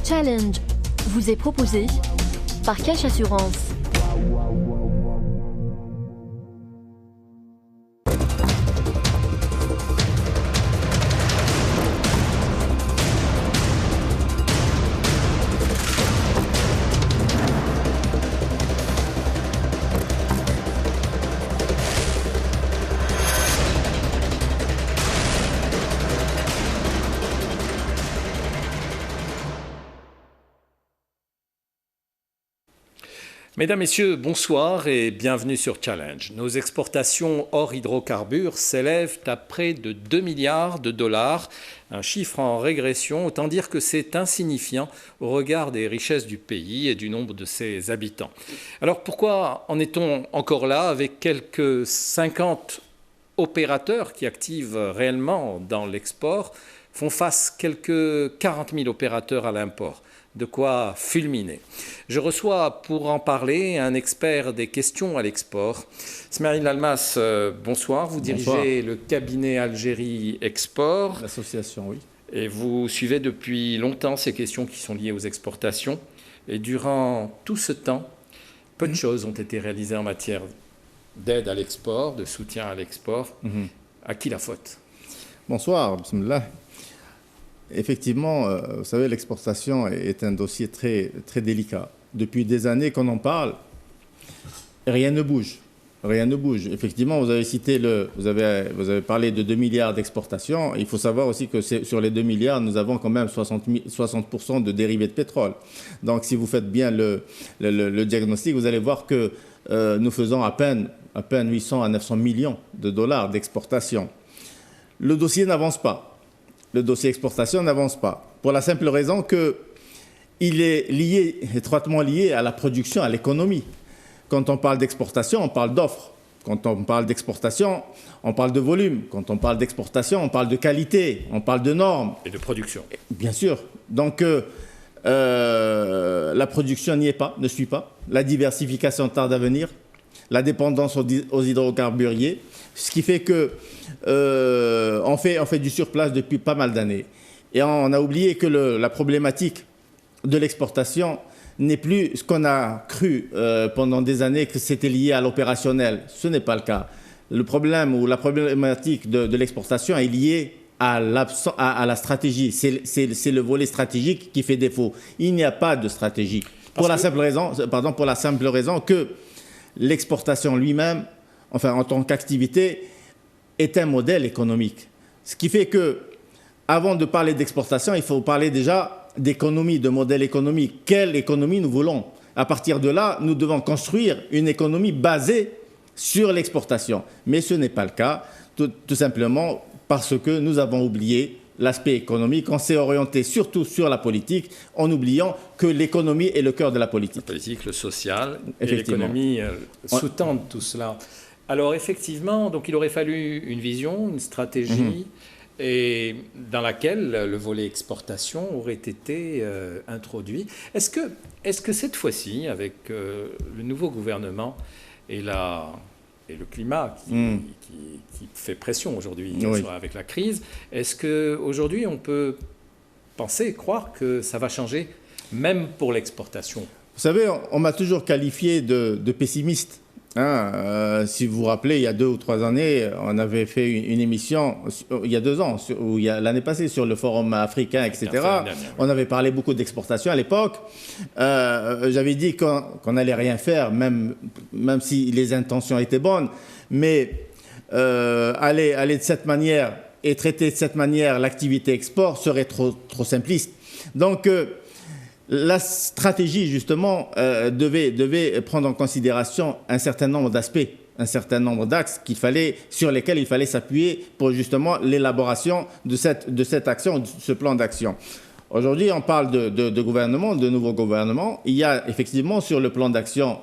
Challenge vous est proposé par Cash Assurance. Mesdames, Messieurs, bonsoir et bienvenue sur Challenge. Nos exportations hors hydrocarbures s'élèvent à près de 2 milliards de dollars, un chiffre en régression, autant dire que c'est insignifiant au regard des richesses du pays et du nombre de ses habitants. Alors pourquoi en est-on encore là avec quelques 50 opérateurs qui activent réellement dans l'export, font face quelques 40 000 opérateurs à l'import? De quoi fulminer. Je reçois pour en parler un expert des questions à l'export. Smaïl Almas, bonsoir. Vous dirigez le cabinet Algérie Export. L'association, oui. Et vous suivez depuis longtemps ces questions qui sont liées aux exportations. Et durant tout ce temps, peu de choses ont été réalisées en matière d'aide à l'export, de soutien à l'export. À qui la faute? Bonsoir, bismillah. Effectivement, vous savez, l'exportation est un dossier très, très délicat. Depuis des années qu'on en parle, rien ne bouge. Rien ne bouge. Effectivement, vous avez cité vous avez parlé de 2 milliards d'exportations. Il faut savoir aussi que sur les 2 milliards, nous avons quand même 60% de dérivés de pétrole. Donc, si vous faites bien le diagnostic, vous allez voir que nous faisons à peine 800 à 900 millions de dollars d'exportation. Le dossier n'avance pas. Le dossier exportation n'avance pas. Pour la simple raison qu'il est étroitement lié à la production, à l'économie. Quand on parle d'exportation, on parle d'offres. Quand on parle d'exportation, on parle de volume. Quand on parle d'exportation, on parle de qualité, on parle de normes. Et de production. Bien sûr. Donc, la production n'y est pas, ne suit pas. La diversification tarde à venir. La dépendance aux hydrocarbures, ce qui fait que on fait du surplace depuis pas mal d'années. Et on a oublié que la problématique de l'exportation n'est plus ce qu'on a cru pendant des années, que c'était lié à l'opérationnel. Ce n'est pas le cas. Le problème ou la problématique de l'exportation est liée à la stratégie. C'est le volet stratégique qui fait défaut. Il n'y a pas de stratégie. Pour la simple raison que l'exportation lui-même, enfin en tant qu'activité, est un modèle économique. Ce qui fait que, avant de parler d'exportation, il faut parler déjà d'économie, de modèle économique. Quelle économie nous voulons? À partir de là, nous devons construire une économie basée sur l'exportation. Mais ce n'est pas le cas, tout simplement parce que nous avons oublié l'aspect économique. On s'est orienté surtout sur la politique en oubliant que l'économie est le cœur de la politique. La politique, le social et l'économie sous-tendent tout cela. Alors effectivement, donc il aurait fallu une vision, une stratégie, et dans laquelle le volet exportation aurait été introduit. Est-ce que cette fois-ci, avec le nouveau gouvernement et le climat qui fait pression aujourd'hui avec la crise, est-ce qu'aujourd'hui on peut penser, croire que ça va changer, même pour l'exportation? Vous savez, on m'a toujours qualifié de pessimiste. Si vous vous rappelez, il y a 2 ou 3 années, on avait fait une émission, il y a 2 ans, l'année passée, sur le Forum africain, etc. On avait parlé beaucoup d'exportation à l'époque. J'avais dit qu'on n'allait rien faire, même si les intentions étaient bonnes. Mais aller de cette manière et traiter de cette manière l'activité export serait trop simpliste. Donc, la stratégie, justement, devait prendre en considération un certain nombre d'aspects, un certain nombre d'axes sur lesquels il fallait s'appuyer pour justement l'élaboration de cette action, de ce plan d'action. Aujourd'hui, on parle de gouvernement, de nouveau gouvernement. Il y a effectivement sur le plan d'action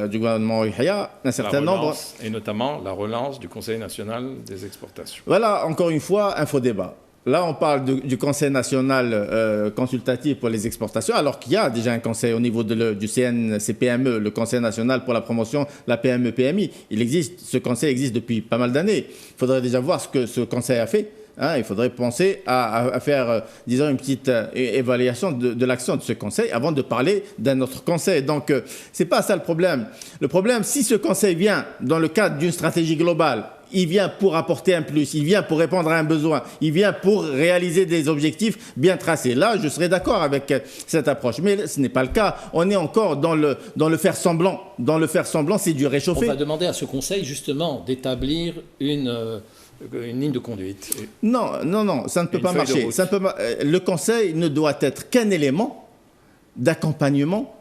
du gouvernement Yahya un certain nombre... Et notamment la relance du Conseil national des exportations. Voilà, encore une fois, un faux débat. Là, on parle du Conseil national consultatif pour les exportations, alors qu'il y a déjà un conseil au niveau du CNCPME, le Conseil national pour la promotion de la PME-PMI. Ce conseil existe depuis pas mal d'années. Il faudrait déjà voir ce que ce conseil a fait Il faudrait penser à faire, disons, une petite évaluation de l'action de ce Conseil avant de parler d'un autre Conseil. Donc, ce n'est pas ça le problème. Le problème, si ce Conseil vient dans le cadre d'une stratégie globale, il vient pour apporter un plus, il vient pour répondre à un besoin, il vient pour réaliser des objectifs bien tracés. Là, je serais d'accord avec cette approche. Mais ce n'est pas le cas. On est encore dans le faire semblant. Dans le faire semblant, c'est du réchauffé. On va demander à ce Conseil, justement, d'établir une ligne de conduite. Non, ça ne peut pas marcher. Le Conseil ne doit être qu'un élément d'accompagnement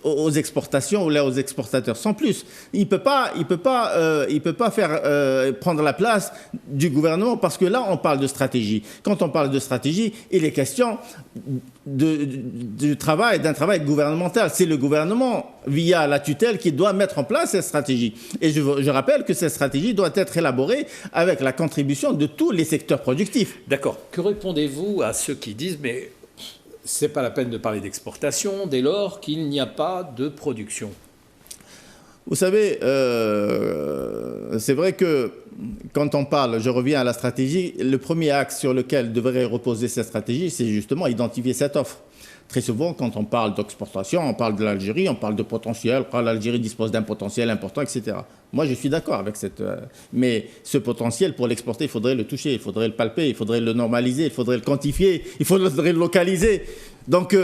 aux exportations ou là aux exportateurs, sans plus. Il ne peut pas faire prendre la place du gouvernement, parce que là, on parle de stratégie. Quand on parle de stratégie, il est question d'un travail gouvernemental. C'est le gouvernement, via la tutelle, qui doit mettre en place cette stratégie. Et je rappelle que cette stratégie doit être élaborée avec la contribution de tous les secteurs productifs. D'accord. Que répondez-vous à ceux qui disent, mais c'est pas la peine de parler d'exportation dès lors qu'il n'y a pas de production? Vous savez, c'est vrai que quand on parle, je reviens à la stratégie, le premier axe sur lequel devrait reposer cette stratégie, c'est justement identifier cette offre. Très souvent, quand on parle d'exportation, on parle de l'Algérie, on parle de potentiel, l'Algérie dispose d'un potentiel important, etc. Moi, je suis d'accord avec cette... mais ce potentiel, pour l'exporter, il faudrait le toucher, il faudrait le palper, il faudrait le normaliser, il faudrait le quantifier, il faudrait le localiser. Donc,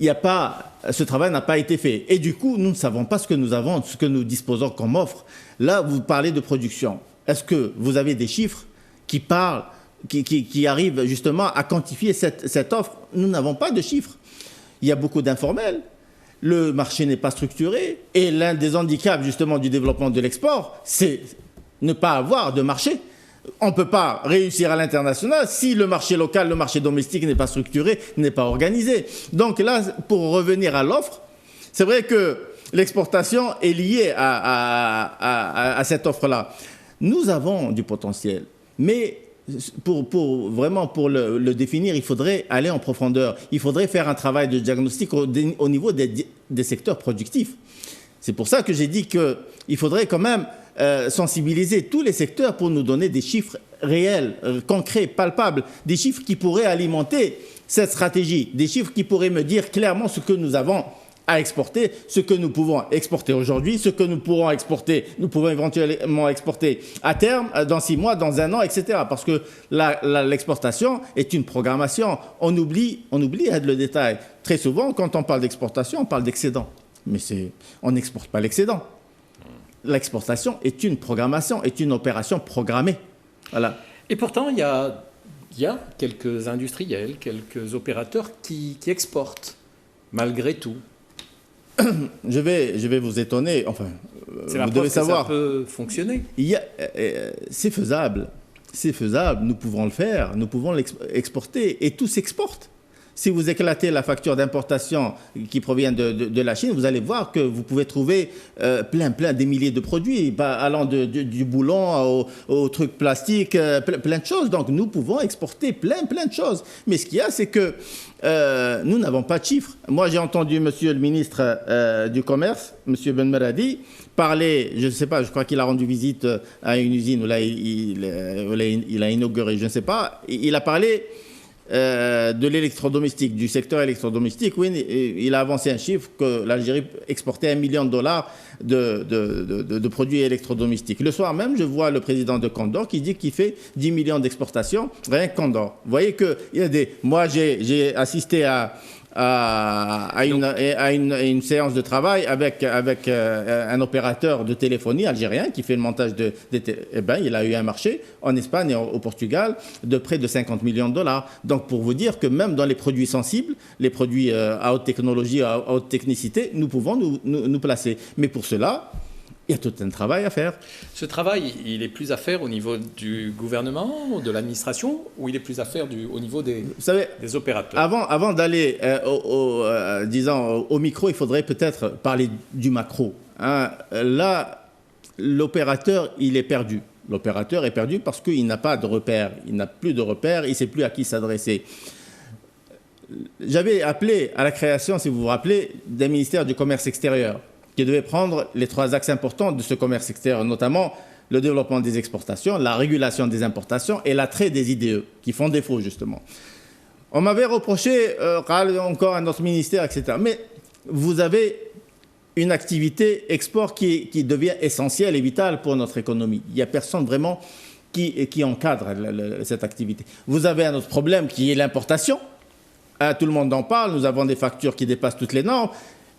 ce travail n'a pas été fait. Et du coup, nous ne savons pas ce que nous avons, ce que nous disposons comme offre. Là, vous parlez de production. Est-ce que vous avez des chiffres qui parlent, qui arrivent justement à quantifier cette offre? Nous n'avons pas de chiffres. Il y a beaucoup d'informels. Le marché n'est pas structuré. Et l'un des handicaps justement du développement de l'export, c'est ne pas avoir de marché. On ne peut pas réussir à l'international si le marché local, le marché domestique n'est pas structuré, n'est pas organisé. Donc là, pour revenir à l'offre, c'est vrai que l'exportation est liée à cette offre-là. Nous avons du potentiel, mais pour le définir, il faudrait aller en profondeur. Il faudrait faire un travail de diagnostic au niveau des secteurs productifs. C'est pour ça que j'ai dit qu'il faudrait quand même sensibiliser tous les secteurs pour nous donner des chiffres réels, concrets, palpables, des chiffres qui pourraient alimenter cette stratégie, des chiffres qui pourraient me dire clairement ce que nous avons à exporter, ce que nous pouvons exporter aujourd'hui, ce que nous pourrons exporter, nous pouvons éventuellement exporter à terme, dans 6 mois, dans 1 an, etc. Parce que l'exportation est une programmation. On oublie le détail. Très souvent, quand on parle d'exportation, on parle d'excédent. Mais on n'exporte pas l'excédent. L'exportation est une programmation, est une opération programmée. Voilà. Et pourtant, il y a quelques industriels, quelques opérateurs qui exportent, malgré tout. Je vais vous étonner. Enfin, vous devez savoir. Ça peut fonctionner. C'est faisable. C'est faisable. Nous pouvons le faire. Nous pouvons l'exporter. Et tout s'exporte. Si vous éclatez la facture d'importation qui provient de la Chine, vous allez voir que vous pouvez trouver plein des milliers de produits, allant du boulon au truc plastique, plein de choses. Donc nous pouvons exporter plein de choses. Mais ce qu'il y a, c'est que nous n'avons pas de chiffres. Moi, j'ai entendu monsieur le ministre du Commerce, monsieur Ben Meradi, parler, je ne sais pas, je crois qu'il a rendu visite à une usine où là, il a inauguré, je ne sais pas, il a parlé de l'électrodomestique, du secteur électrodomestique. Oui, il a avancé un chiffre que l'Algérie exportait $1 million de produits électrodomestiques. Le soir même, je vois le président de Condor qui dit qu'il fait 10 millions d'exportations, rien que Condor. Vous voyez qu'il y a Moi, j'ai assisté à une séance de travail avec un opérateur de téléphonie algérien qui fait le montage il a eu un marché en Espagne et au Portugal de près de $50 millions. Donc pour vous dire que même dans les produits sensibles, les produits à haute technologie, à haute technicité, nous pouvons nous placer. Mais pour cela, il y a tout un travail à faire. Ce travail, il est plus à faire au niveau du gouvernement, de l'administration, ou il est plus à faire au niveau des opérateurs? Avant d'aller au micro, il faudrait peut-être parler du macro. Là, l'opérateur, il est perdu. L'opérateur est perdu parce qu'il n'a pas de repères. Il n'a plus de repères, il ne sait plus à qui s'adresser. J'avais appelé à la création, si vous vous rappelez, d'un ministère du commerce extérieur qui devait prendre les 3 axes importants de ce commerce extérieur, notamment le développement des exportations, la régulation des importations et l'attrait des IDE, qui font défaut, justement. On m'avait reproché, encore à notre ministère, etc. Mais vous avez une activité export qui devient essentielle et vitale pour notre économie. Il n'y a personne vraiment qui encadre cette activité. Vous avez un autre problème qui est l'importation. Tout le monde en parle, nous avons des factures qui dépassent toutes les normes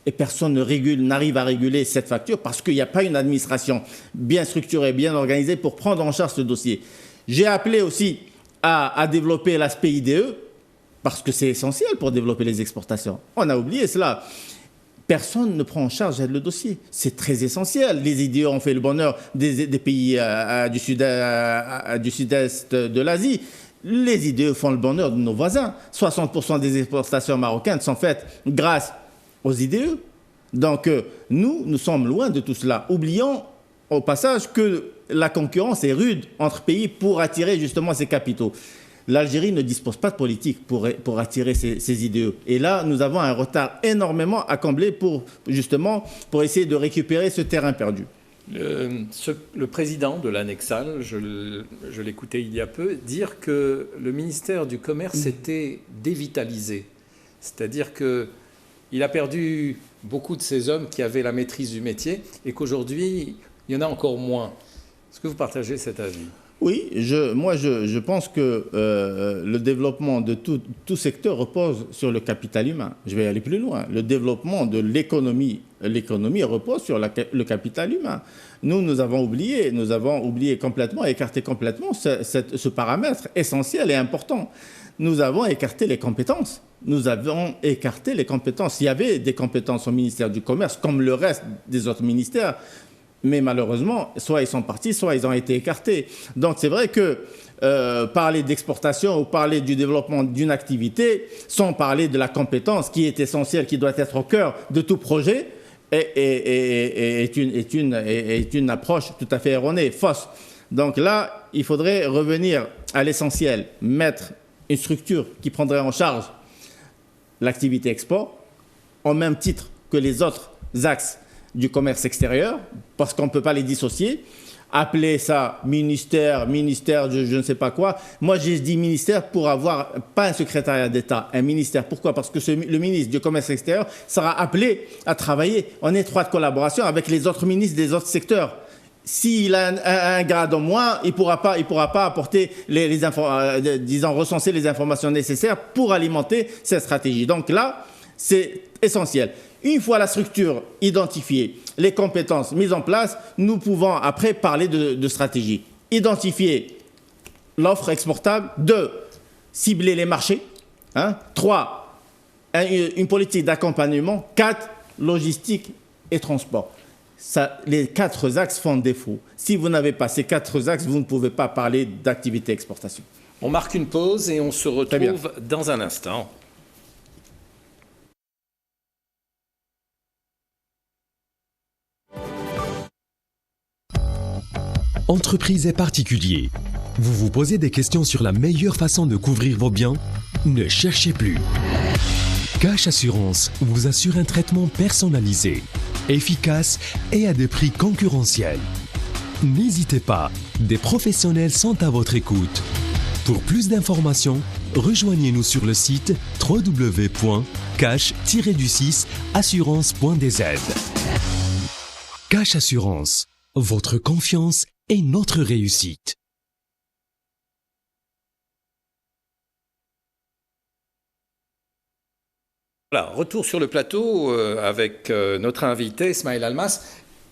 et personne n'arrive à réguler cette facture parce qu'il n'y a pas une administration bien structurée, bien organisée pour prendre en charge ce dossier. J'ai appelé aussi à développer l'aspect IDE parce que c'est essentiel pour développer les exportations. On a oublié cela. Personne ne prend en charge le dossier. C'est très essentiel. Les IDE ont fait le bonheur des pays du sud-est de l'Asie. Les IDE font le bonheur de nos voisins. 60% des exportations marocaines sont faites grâce aux IDE. Donc, nous sommes loin de tout cela. Oublions au passage que la concurrence est rude entre pays pour attirer justement ces capitaux. L'Algérie ne dispose pas de politique pour attirer ces IDE. Et là, nous avons un retard énormément à combler pour essayer de récupérer ce terrain perdu. Le président de l'Annexal, je l'écoutais il y a peu, dire que le ministère du Commerce était dévitalisé. C'est-à-dire qu'il a perdu beaucoup de ces hommes qui avaient la maîtrise du métier et qu'aujourd'hui, il y en a encore moins. Est-ce que vous partagez cet avis ? Oui, je pense que le développement de tout secteur repose sur le capital humain. Je vais aller plus loin. Le développement de l'économie repose sur le capital humain. Nous avons oublié complètement, écarté complètement ce paramètre essentiel et important. Nous avons écarté les compétences. Il y avait des compétences au ministère du Commerce, comme le reste des autres ministères. Mais malheureusement, soit ils sont partis, soit ils ont été écartés. Donc c'est vrai que parler d'exportation ou parler du développement d'une activité, sans parler de la compétence qui est essentielle, qui doit être au cœur de tout projet, est une approche tout à fait erronée, fausse. Donc là, il faudrait revenir à l'essentiel, mettre une structure qui prendrait en charge l'activité export, au même titre que les autres axes du commerce extérieur, parce qu'on ne peut pas les dissocier. Appeler ça ministère de je ne sais pas quoi. Moi, j'ai dit ministère pour avoir, pas un secrétariat d'État, un ministère. Pourquoi ? Parce que le ministre du commerce extérieur sera appelé à travailler en étroite collaboration avec les autres ministres des autres secteurs. S'il a un grade en moins, il pourra pas apporter recenser les informations nécessaires pour alimenter cette stratégie. Donc là, c'est essentiel. Une fois la structure identifiée, les compétences mises en place, nous pouvons après parler de stratégie. Identifier l'offre exportable. 2, cibler les marchés. 3, une politique d'accompagnement. 4, logistique et transport. Les 4 axes font défaut. Si vous n'avez pas ces 4 axes, vous ne pouvez pas parler d'activité exportation. On marque une pause et on se retrouve dans un instant. Entreprises et particuliers, vous vous posez des questions sur la meilleure façon de couvrir vos biens ? Ne cherchez plus. Cash Assurance vous assure un traitement personnalisé, efficace et à des prix concurrentiels. N'hésitez pas, des professionnels sont à votre écoute. Pour plus d'informations, rejoignez-nous sur le site www.cash-assurance.dz. Cash Assurance, votre confiance et notre réussite. Voilà, retour sur le plateau avec notre invité Ismaël Almas.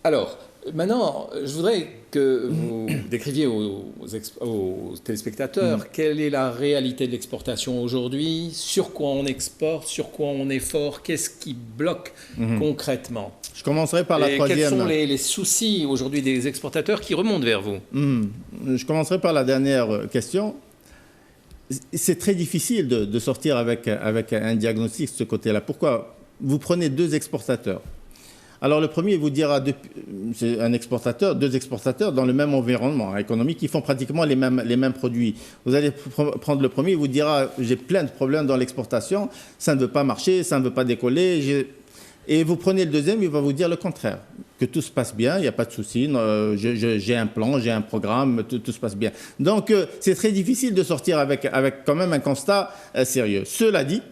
Alors, maintenant, je voudrais que vous décriviez aux téléspectateurs quelle est la réalité de l'exportation aujourd'hui, sur quoi on exporte, sur quoi on est fort, qu'est-ce qui bloque concrètement. Je commencerai par la troisième. Quels sont les soucis aujourd'hui des exportateurs qui remontent vers vous ? Je commencerai par la dernière question. C'est très difficile de sortir avec un diagnostic de ce côté-là. Pourquoi ? Vous prenez 2 exportateurs. Alors le premier vous dira, c'est un exportateur, 2 exportateurs dans le même environnement économique qui font pratiquement les mêmes produits. Vous allez prendre le premier, il vous dira, j'ai plein de problèmes dans l'exportation, ça ne veut pas marcher, ça ne veut pas décoller. Et vous prenez le deuxième, il va vous dire le contraire, que tout se passe bien, il n'y a pas de souci, j'ai un plan, j'ai un programme, tout se passe bien. Donc c'est très difficile de sortir avec quand même un constat sérieux. Cela dit,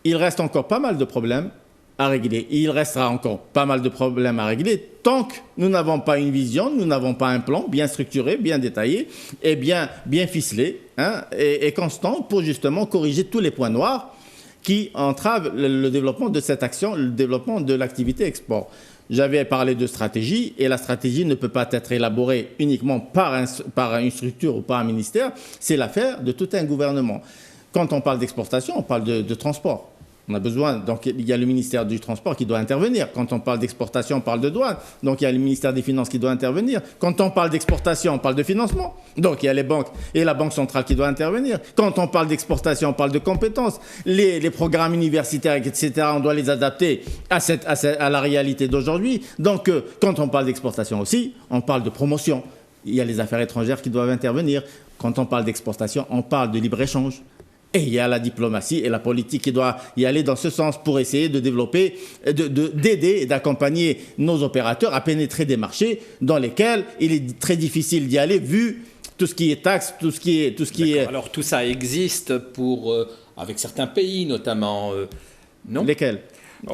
il reste encore pas mal de problèmes à régler. Il restera encore pas mal de problèmes à régler tant que nous n'avons pas une vision, nous n'avons pas un plan bien structuré, bien détaillé et bien ficelé, hein, et constant pour justement corriger tous les points noirs qui entravent le développement de cette action, le développement de l'activité export. J'avais parlé de stratégie, et la stratégie ne peut pas être élaborée uniquement par une structure ou par un ministère, c'est l'affaire de tout un gouvernement. Quand on parle d'exportation, on parle de transport. On a besoin, donc il y a le ministère du Transport qui doit intervenir. Quand on parle d'exportation, on parle de douane. Donc il y a le ministère des Finances qui doit intervenir. Quand on parle d'exportation, on parle de financement. Donc il y a les banques et la Banque centrale qui doit intervenir. Quand on parle d'exportation, on parle de compétences. Les programmes universitaires, etc., on doit les adapter à la réalité d'aujourd'hui. Donc quand on parle d'exportation aussi, on parle de promotion. Il y a les affaires étrangères qui doivent intervenir. Quand on parle d'exportation, on parle de libre-échange. Et il y a la diplomatie et la politique qui doit y aller dans ce sens pour essayer de développer, d'aider et d'accompagner nos opérateurs à pénétrer des marchés dans lesquels il est très difficile d'y aller vu tout ce qui est taxes, tout ce qui est... Alors tout ça existe avec certains pays notamment, non? Lesquels?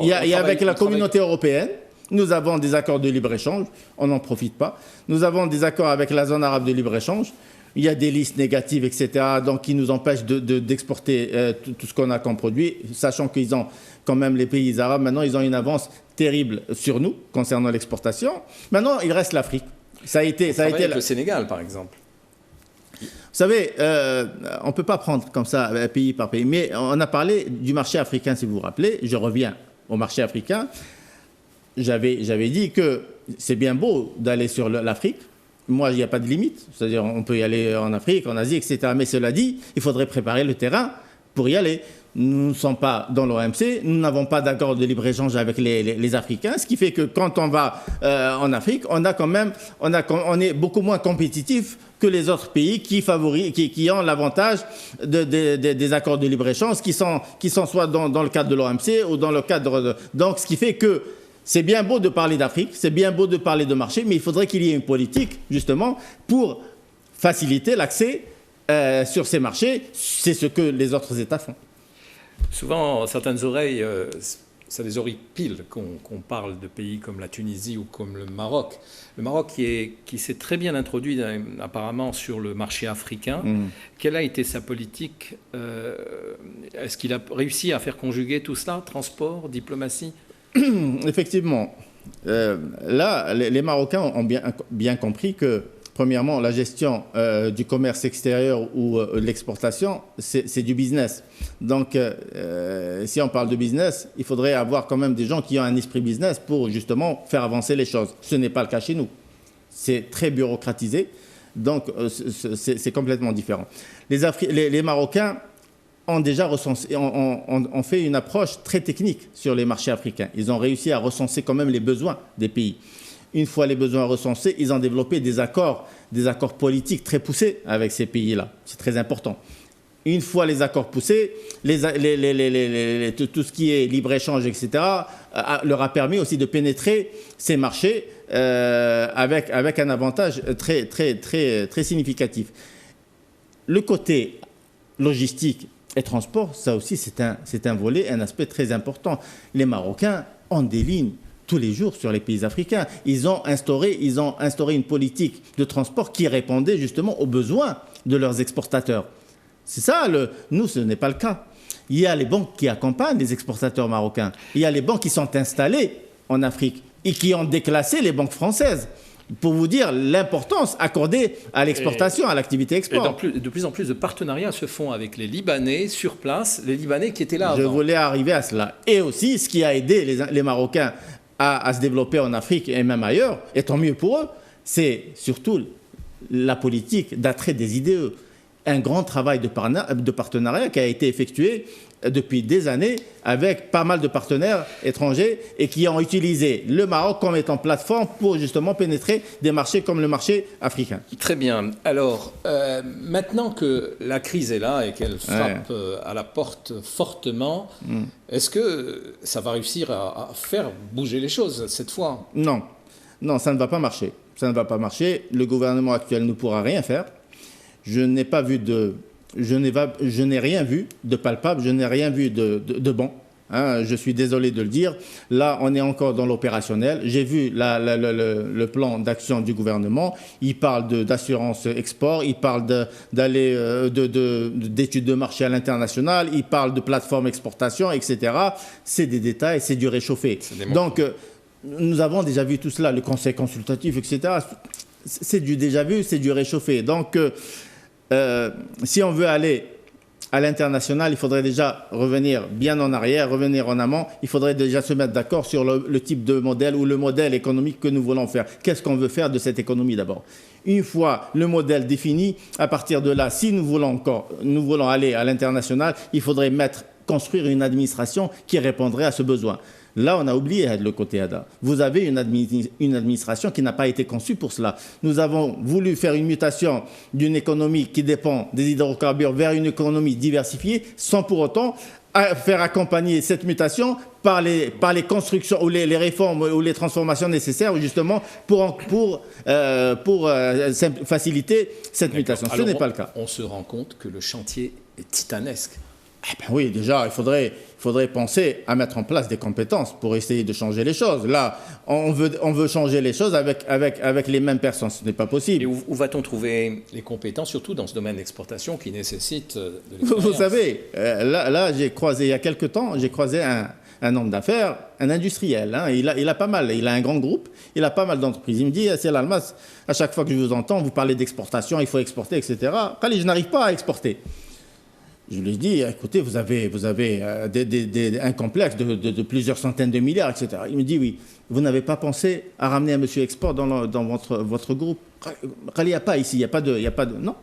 Il y a avec la communauté européenne. Nous avons des accords de libre-échange, on n'en profite pas. Nous avons des accords avec la zone arabe de libre-échange. Il y a des listes négatives, etc., donc qui nous empêchent d'exporter tout ce qu'on a comme produit, sachant qu'ils ont quand même, les pays arabes, maintenant, ils ont une avance terrible sur nous concernant l'exportation. Maintenant, il reste l'Afrique. Ça a été avec le Sénégal, par exemple. Vous savez, on ne peut pas prendre comme ça, pays par pays, mais on a parlé du marché africain, si vous vous rappelez. Je reviens au marché africain. J'avais dit que c'est bien beau d'aller sur l'Afrique. Moi, il n'y a pas de limite. C'est-à-dire, on peut y aller en Afrique, en Asie, etc. Mais cela dit, il faudrait préparer le terrain pour y aller. Nous ne sommes pas dans l'OMC, nous n'avons pas d'accord de libre-échange avec les Africains, ce qui fait que quand on va en Afrique, on est beaucoup moins compétitif que les autres pays qui ont l'avantage des accords de libre-échange, qui sont soit dans le cadre de l'OMC ou dans le cadre de... Donc, ce qui fait que c'est bien beau de parler d'Afrique, c'est bien beau de parler de marché, mais il faudrait qu'il y ait une politique, justement, pour faciliter l'accès sur ces marchés. C'est ce que les autres États font. Souvent, certaines oreilles, ça les horripile qu'on parle de pays comme la Tunisie ou comme le Maroc. Le Maroc qui s'est très bien introduit apparemment sur le marché africain. Quelle a été sa politique? Est-ce qu'il a réussi à faire conjuguer tout cela, transport, diplomatie? Effectivement. Là, les Marocains ont bien compris que, premièrement, la gestion du commerce extérieur ou l'exportation, c'est du business. Donc, si on parle de business, il faudrait avoir quand même des gens qui ont un esprit business pour justement faire avancer les choses. Ce n'est pas le cas chez nous. C'est très bureaucratisé, donc c'est complètement différent. Les Marocains ont déjà recensé, ont fait une approche très technique sur les marchés africains. Ils ont réussi à recenser quand même les besoins des pays. Une fois les besoins recensés, ils ont développé des accords politiques très poussés avec ces pays-là. C'est très important. Une fois les accords poussés, tout ce qui est libre-échange, etc., leur a permis aussi de pénétrer ces marchés avec un avantage très, très, très, très significatif. Le côté logistique et transport, ça aussi, c'est un volet, un aspect très important. Les Marocains ont des lignes tous les jours sur les pays africains. Ils ont instauré une politique de transport qui répondait justement aux besoins de leurs exportateurs. C'est ça, nous, ce n'est pas le cas. Il y a les banques qui accompagnent les exportateurs marocains. Il y a les banques qui sont installées en Afrique et qui ont déclassé les banques françaises. Pour vous dire l'importance accordée à l'exportation, à l'activité export. Et de plus en plus de partenariats se font avec les Libanais sur place, les Libanais qui étaient là avant. Je voulais arriver à cela. Et aussi, ce qui a aidé les Marocains à se développer en Afrique et même ailleurs, et tant mieux pour eux, c'est surtout la politique d'attrait des IDE. un grand travail de partenariat qui a été effectué depuis des années avec pas mal de partenaires étrangers et qui ont utilisé le Maroc comme étant plateforme pour justement pénétrer des marchés comme le marché africain. Très bien. Alors, maintenant que la crise est là et qu'elle frappe à la porte fortement, est-ce que ça va réussir à faire bouger les choses cette fois? Non, non, ça ne va pas marcher. Ça ne va pas marcher. Le gouvernement actuel ne pourra rien faire. Je n'ai rien vu de palpable, je n'ai rien vu de bon. Hein, je suis désolé de le dire. Là, on est encore dans l'opérationnel. J'ai vu le plan d'action du gouvernement. Il parle d'assurance export, il parle d'études de marché à l'international, il parle de plateforme exportation, etc. C'est des détails, c'est du réchauffé. Donc, nous avons déjà vu tout cela, le conseil consultatif, etc. C'est du déjà vu, c'est du réchauffé. Donc, si on veut aller à l'international, il faudrait déjà revenir bien en arrière, revenir en amont. Il faudrait déjà se mettre d'accord sur le type de modèle ou le modèle économique que nous voulons faire. Qu'est-ce qu'on veut faire de cette économie d'abord? Une fois le modèle défini, à partir de là, si nous voulons aller à l'international, il faudrait construire une administration qui répondrait à ce besoin. Là, on a oublié le côté ADA. Vous avez une administration qui n'a pas été conçue pour cela. Nous avons voulu faire une mutation d'une économie qui dépend des hydrocarbures vers une économie diversifiée, sans pour autant faire accompagner cette mutation par les constructions ou les réformes ou les transformations nécessaires justement pour faciliter cette mutation. Ce n'est pas le cas. On se rend compte que le chantier est titanesque. Eh ben oui, déjà, il faudrait penser à mettre en place des compétences pour essayer de changer les choses. Là, on veut changer les choses avec les mêmes personnes. Ce n'est pas possible. Et où va-t-on trouver les compétences, surtout dans ce domaine d'exportation qui nécessite de l'expérience? Vous savez, là j'ai croisé, il y a quelque temps, un homme d'affaires, un industriel. Hein, il a pas mal, il a un grand groupe, il a pas mal d'entreprises. Il me dit, c'est l'Almas, à chaque fois que je vous entends, vous parlez d'exportation, il faut exporter, etc. Khalid, je n'arrive pas à exporter. Je lui ai dit, écoutez, vous avez un complexe de plusieurs centaines de milliards, etc. Il me dit, oui, vous n'avez pas pensé à ramener un monsieur export dans votre groupe? Il n'y a pas ici, il n'y a pas de... Non,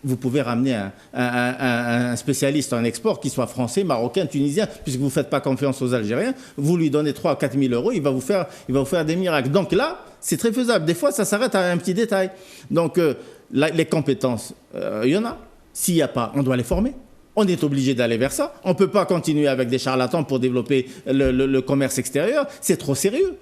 vous pouvez ramener un spécialiste en export qui soit français, marocain, tunisien, puisque vous ne faites pas confiance aux Algériens. Vous lui donnez 3 000 à 4 000 euros, il va vous faire des miracles. Donc là, c'est très faisable. Des fois, ça s'arrête à un petit détail. Donc, les compétences, il y en a. S'il n'y a pas, on doit les former. On est obligé d'aller vers ça. On ne peut pas continuer avec des charlatans pour développer le commerce extérieur. C'est trop sérieux.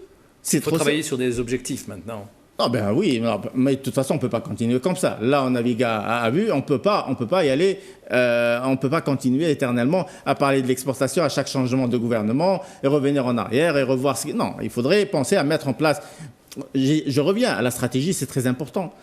Il faut travailler sur des objectifs maintenant. Ah ben oui, mais de toute façon, on ne peut pas continuer comme ça. Là, on navigue à vue, on ne peut pas y aller, on ne peut pas continuer éternellement à parler de l'exportation à chaque changement de gouvernement et revenir en arrière et revoir ce qui... Non, il faudrait penser à mettre en place... Je reviens à la stratégie, c'est très important.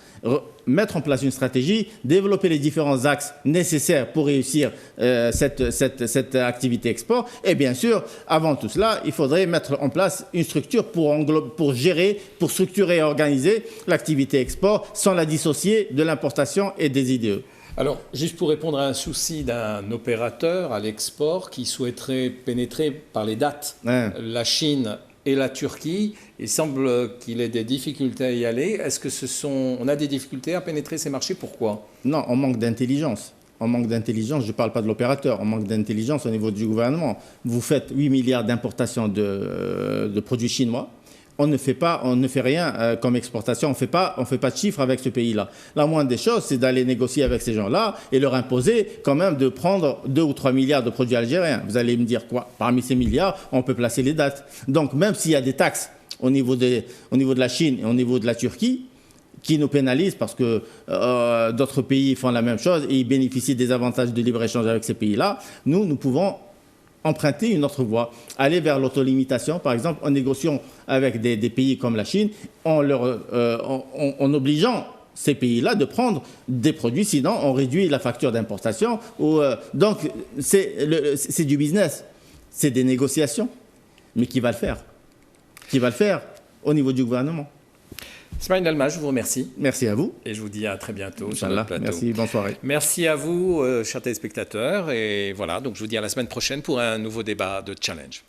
Mettre en place une stratégie, développer les différents axes nécessaires pour réussir cette activité export. Et bien sûr, avant tout cela, il faudrait mettre en place une structure pour gérer, pour structurer et organiser l'activité export sans la dissocier de l'importation et des IDE. Alors, juste pour répondre à un souci d'un opérateur à l'export qui souhaiterait pénétrer par les dates la Chine et la Turquie, il semble qu'il ait des difficultés à y aller. Est-ce que on a des difficultés à pénétrer ces marchés? Pourquoi? Non, on manque d'intelligence. On manque d'intelligence, je ne parle pas de l'opérateur, on manque d'intelligence au niveau du gouvernement. Vous faites 8 milliards d'importations de produits chinois. On ne fait rien comme exportation, on ne fait pas de chiffres avec ce pays-là. La moindre des choses, c'est d'aller négocier avec ces gens-là et leur imposer quand même de prendre 2 ou 3 milliards de produits algériens. Vous allez me dire quoi? Parmi ces milliards, on peut placer les dates. Donc même s'il y a des taxes au niveau de la Chine et au niveau de la Turquie, qui nous pénalisent parce que d'autres pays font la même chose et ils bénéficient des avantages de libre-échange avec ces pays-là, nous pouvons emprunter une autre voie, aller vers l'autolimitation, par exemple, en négociant avec des pays comme la Chine, en obligeant ces pays-là de prendre des produits, sinon on réduit la facture d'importation. Donc, c'est du business, c'est des négociations. Mais qui va le faire? Qui va le faire au niveau du gouvernement? Smaïn Almas, je vous remercie. Merci à vous. Et je vous dis à très bientôt sur Inch'Allah. notre plateau. Merci, bonne soirée. Merci à vous, chers téléspectateurs. Et voilà, donc je vous dis à la semaine prochaine pour un nouveau débat de Challenge.